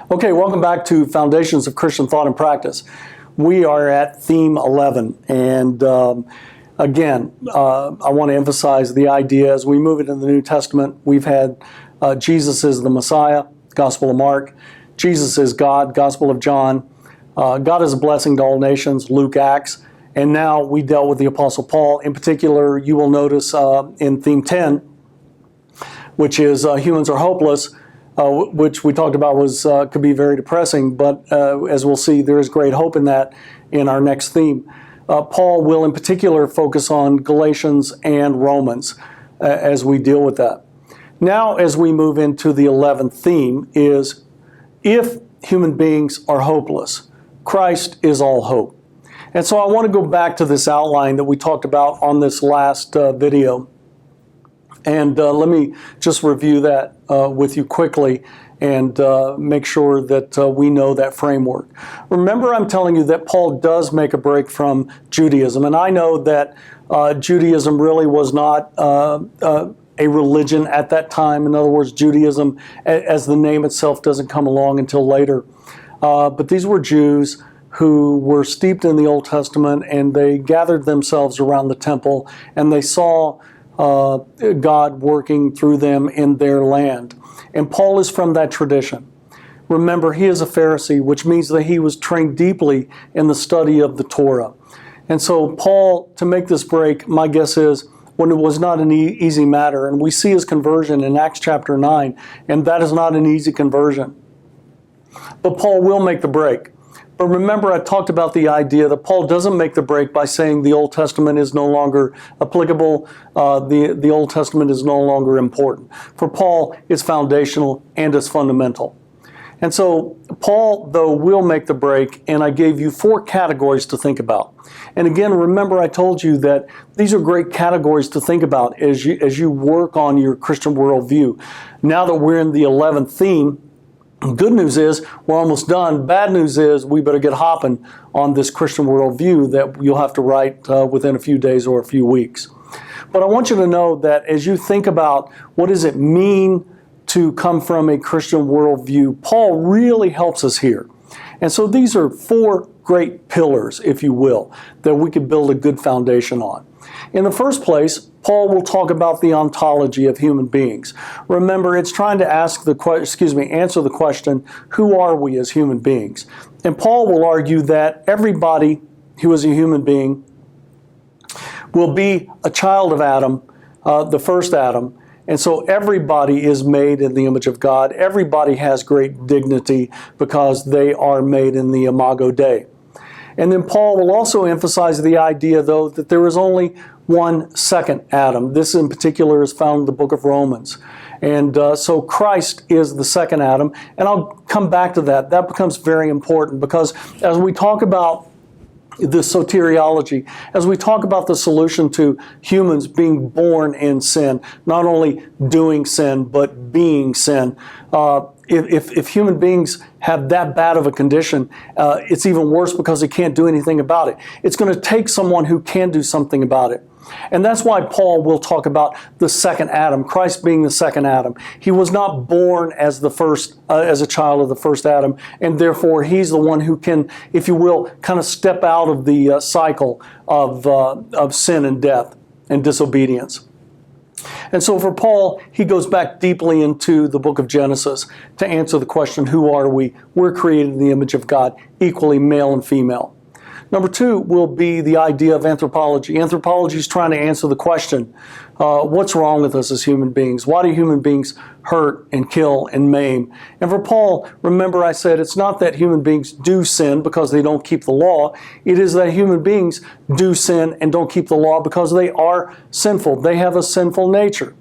Okay, welcome back to Foundations of Christian Thought and Practice. We are at Theme 11, and again, I want to emphasize the idea as we move into the New Testament. We've had Jesus is the Messiah, Gospel of Mark. Jesus is God, Gospel of John. God is a blessing to all nations, Luke, Acts. And now we dealt with the Apostle Paul. In particular, you will notice in Theme 10, which is humans are hopeless, which we talked about was could be very depressing, but as we'll see, there is great hope in that in our next theme. Paul will in particular focus on Galatians and Romans as we deal with that. Now, as we move into the 11th theme is, if human beings are hopeless, Christ is all hope. And so I want to go back to this outline that we talked about on this last video. And let me just review that with you quickly and make sure that we know that framework. Remember, I'm telling you that Paul does make a break from Judaism. And I know that Judaism really was not a religion at that time. In other words, Judaism, as the name itself, doesn't come along until later. But these were Jews who were steeped in the Old Testament, and they gathered themselves around the temple, and they saw God working through them in their land. And Paul is from that tradition. Remember, he is a Pharisee, which means that he was trained deeply in the study of the Torah. And so Paul, to make this break, my guess is, when it was not an easy matter, and we see his conversion in Acts chapter 9, and that is not an easy conversion. But Paul will make the break. But remember, I talked about the idea that Paul doesn't make the break by saying the Old Testament is no longer applicable, the Old Testament is no longer important. For Paul, it's foundational and it's fundamental. And so Paul, though, will make the break, and I gave you 4 categories to think about. And again, remember I told you that these are great categories to think about as you work on your Christian worldview. Now that we're in the 11th theme, good news is we're almost done. Bad news is we better get hopping on this Christian worldview that you'll have to write within a few days or a few weeks. But I want you to know that as you think about what does it mean to come from a Christian worldview, Paul really helps us here. And so these are 4 great pillars, if you will, that we could build a good foundation on. In the first place, Paul will talk about the ontology of human beings. Remember, it's trying to answer the question, who are we as human beings? And Paul will argue that everybody who is a human being will be a child of Adam, the first Adam. And so everybody is made in the image of God. Everybody has great dignity because they are made in the imago Dei. And then Paul will also emphasize the idea, though, that there is only one second Adam. This in particular is found in the book of Romans. And so Christ is the second Adam. And I'll come back to that. That becomes very important because as we talk about the soteriology, as we talk about the solution to humans being born in sin, not only doing sin, but being sin, if human beings have that bad of a condition, it's even worse because they can't do anything about it. It's going to take someone who can do something about it. And that's why Paul will talk about the second Adam, Christ being the second Adam. He was not born as the first, as a child of the first Adam, and therefore he's the one who can, if you will, kind of step out of the cycle of sin and death and disobedience. And so for Paul, he goes back deeply into the book of Genesis to answer the question, who are we? We're created in the image of God, equally male and female. Number 2 will be the idea of anthropology. Anthropology is trying to answer the question, what's wrong with us as human beings? Why do human beings hurt and kill and maim? And for Paul, remember I said it's not that human beings do sin because they don't keep the law. It is that human beings do sin and don't keep the law because they are sinful. They have a sinful nature.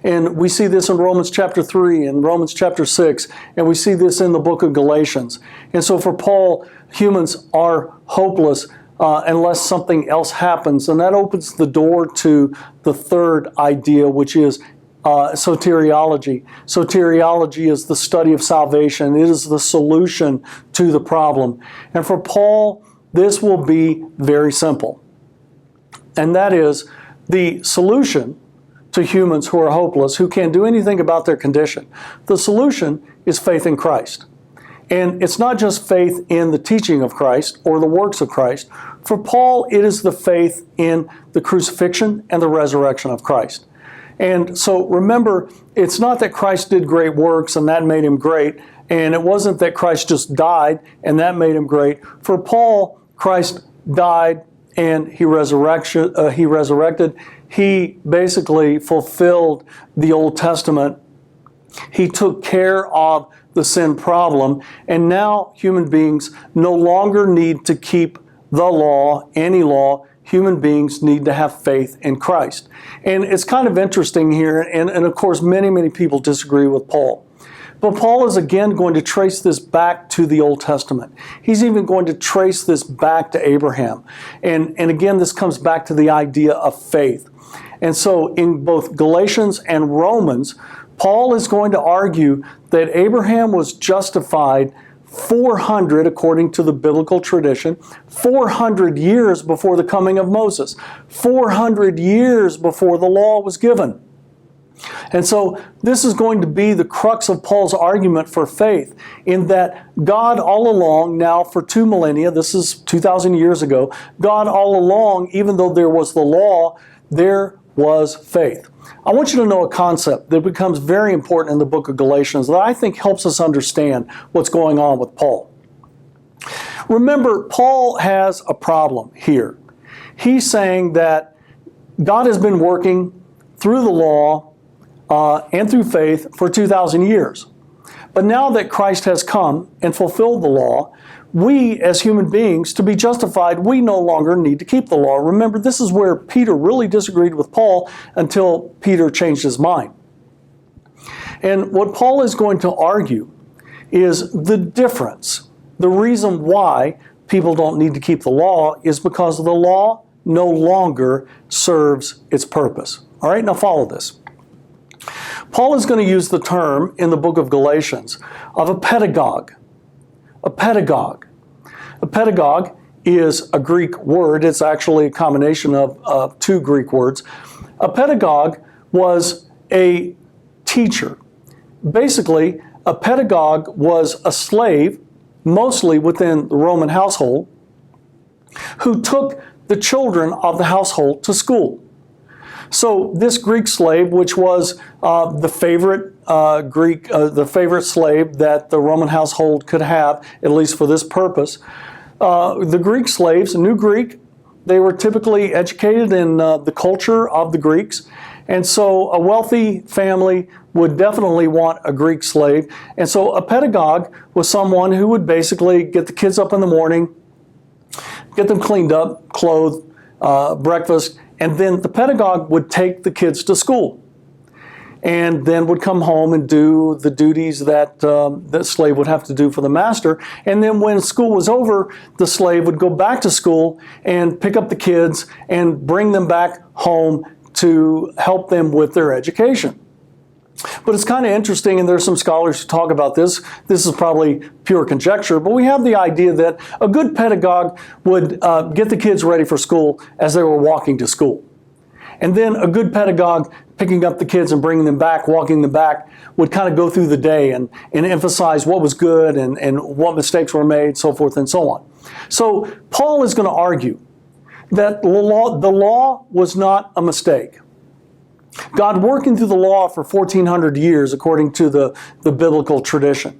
And we see this in Romans chapter 3 and Romans chapter 6, and we see this in the book of Galatians. And so for Paul, humans are hopeless unless something else happens. And that opens the door to the third idea, which is soteriology. Soteriology is the study of salvation. It is the solution to the problem. And for Paul, this will be very simple. And that is the solution to humans who are hopeless, who can't do anything about their condition. The solution is faith in Christ. And it's not just faith in the teaching of Christ or the works of Christ. For Paul, it is the faith in the crucifixion and the resurrection of Christ. And so remember, it's not that Christ did great works and that made him great, and it wasn't that Christ just died and that made him great. For Paul, Christ died and he resurrected. He basically fulfilled the Old Testament. He took care of the sin problem, and now human beings no longer need to keep the law, any law. Human beings need to have faith in Christ. And it's kind of interesting here, and of course many people disagree with Paul. But Paul is again going to trace this back to the Old Testament. He's even going to trace this back to Abraham. And again, this comes back to the idea of faith. And so in both Galatians and Romans, Paul is going to argue that Abraham was justified 400, according to the biblical tradition, 400 years before the coming of Moses, 400 years before the law was given. And so this is going to be the crux of Paul's argument for faith, in that God all along, now for 2 millennia, this is 2,000 years ago, God all along, even though there was the law, there was faith. I want you to know a concept that becomes very important in the book of Galatians that I think helps us understand what's going on with Paul. Remember, Paul has a problem here. He's saying that God has been working through the law and through faith for 2,000 years. But now that Christ has come and fulfilled the law, we as human beings, to be justified, we no longer need to keep the law. Remember, this is where Peter really disagreed with Paul until Peter changed his mind. And what Paul is going to argue is the difference. The reason why people don't need to keep the law is because the law no longer serves its purpose. All right, now follow this. Paul is going to use the term in the book of Galatians of a pedagogue. A pedagogue. A pedagogue is a Greek word. It's actually a combination of two Greek words. A pedagogue was a teacher. Basically, a pedagogue was a slave, mostly within the Roman household, who took the children of the household to school. So this Greek slave, which was the favorite slave that the Roman household could have, at least for this purpose, the Greek slaves knew Greek. They were typically educated in the culture of the Greeks. And so a wealthy family would definitely want a Greek slave. And so a pedagogue was someone who would basically get the kids up in the morning, get them cleaned up, clothed, breakfast, and then the pedagogue would take the kids to school and then would come home and do the duties that the slave would have to do for the master. And then when school was over, the slave would go back to school and pick up the kids and bring them back home to help them with their education. But it's kind of interesting, and there's some scholars who talk about this. This is probably pure conjecture, but we have the idea that a good pedagogue would get the kids ready for school as they were walking to school. And then a good pedagogue picking up the kids and bringing them back, walking them back, would kind of go through the day and emphasize what was good and what mistakes were made, so forth and so on. So Paul is going to argue that the law was not a mistake. God working through the law for 1,400 years, according to the biblical tradition.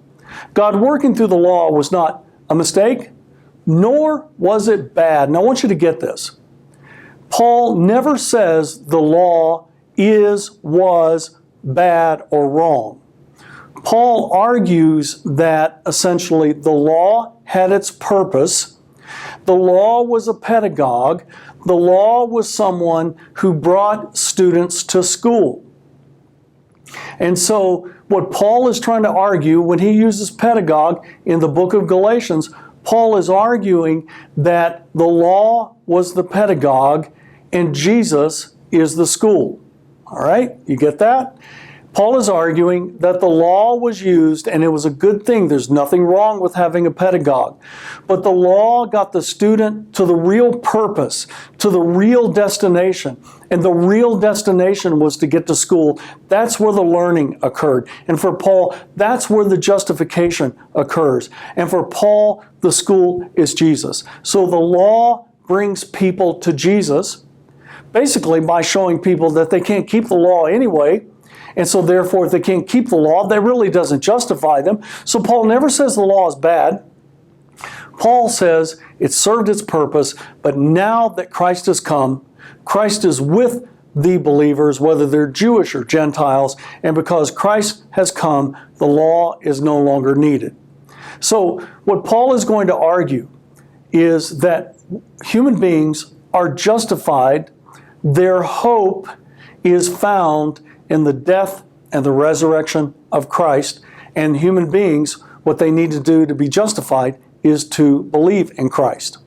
God working through the law was not a mistake, nor was it bad. Now I want you to get this. Paul never says the law was bad or wrong. Paul argues that essentially the law had its purpose. The law was a pedagogue. The law was someone who brought students to school. And so what Paul is trying to argue when he uses pedagogue in the book of Galatians, Paul is arguing that the law was the pedagogue and Jesus is the school. All right, you get that? Paul is arguing that the law was used and it was a good thing. There's nothing wrong with having a pedagogue. But the law got the student to the real purpose, to the real destination. And the real destination was to get to school. That's where the learning occurred. And for Paul, that's where the justification occurs. And for Paul, the school is Jesus. So the law brings people to Jesus, basically by showing people that they can't keep the law anyway. And so therefore, if they can't keep the law, that really doesn't justify them. So Paul never says the law is bad. Paul says it served its purpose, but now that Christ has come, Christ is with the believers, whether they're Jewish or Gentiles, and because Christ has come, the law is no longer needed. So what Paul is going to argue is that human beings are justified, their hope is found in the death and the resurrection of Christ, and human beings, what they need to do to be justified is to believe in Christ.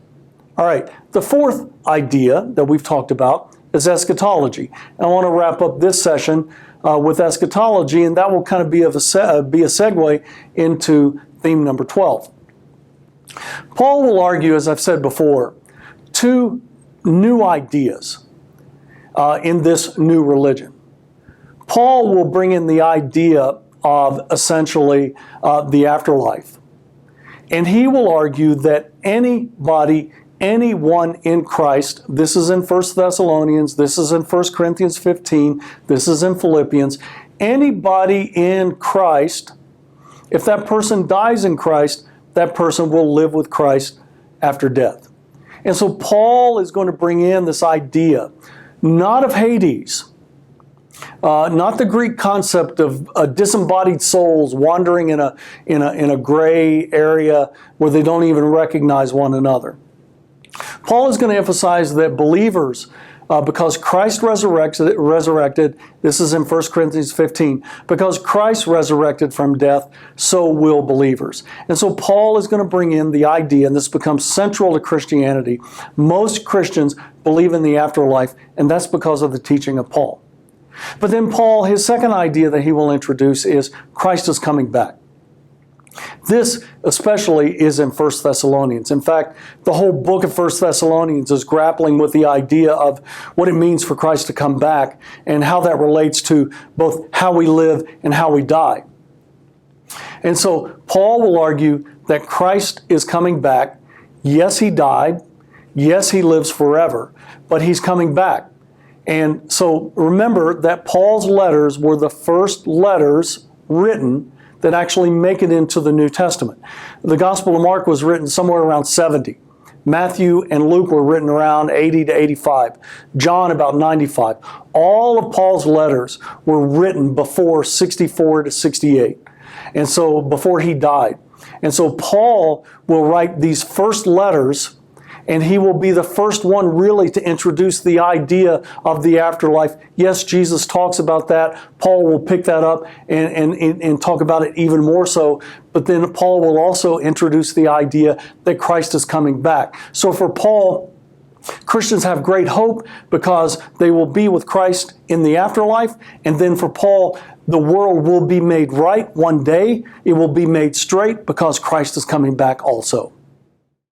All right, the fourth idea that we've talked about is eschatology. And I want to wrap up this session with eschatology, and that will kind of be a segue into theme number 12. Paul will argue, as I've said before, two new ideas in this new religion. Paul will bring in the idea of essentially the afterlife. And he will argue that anybody, anyone in Christ, this is in 1 Thessalonians, this is in 1 Corinthians 15, this is in Philippians, anybody in Christ, if that person dies in Christ, that person will live with Christ after death. And so Paul is going to bring in this idea, not of Hades, not the Greek concept of disembodied souls wandering in a gray area where they don't even recognize one another. Paul is going to emphasize that believers, because Christ resurrected, this is in 1 Corinthians 15, because Christ resurrected from death, so will believers. And so Paul is going to bring in the idea, and this becomes central to Christianity. Most Christians believe in the afterlife, and that's because of the teaching of Paul. But then Paul, his second idea that he will introduce is Christ is coming back. This especially is in 1 Thessalonians. In fact, the whole book of 1 Thessalonians is grappling with the idea of what it means for Christ to come back and how that relates to both how we live and how we die. And so Paul will argue that Christ is coming back. Yes, he died. Yes, he lives forever, but he's coming back. And so remember that Paul's letters were the first letters written that actually make it into the New Testament. The Gospel of Mark was written somewhere around 70. Matthew and Luke were written around 80 to 85. John about 95. All of Paul's letters were written before 64 to 68. And so before he died. And so Paul will write these first letters, and he will be the first one really to introduce the idea of the afterlife. Yes, Jesus talks about that. Paul will pick that up and talk about it even more so. But then Paul will also introduce the idea that Christ is coming back. So for Paul, Christians have great hope because they will be with Christ in the afterlife. And then for Paul, the world will be made right one day. It will be made straight because Christ is coming back also.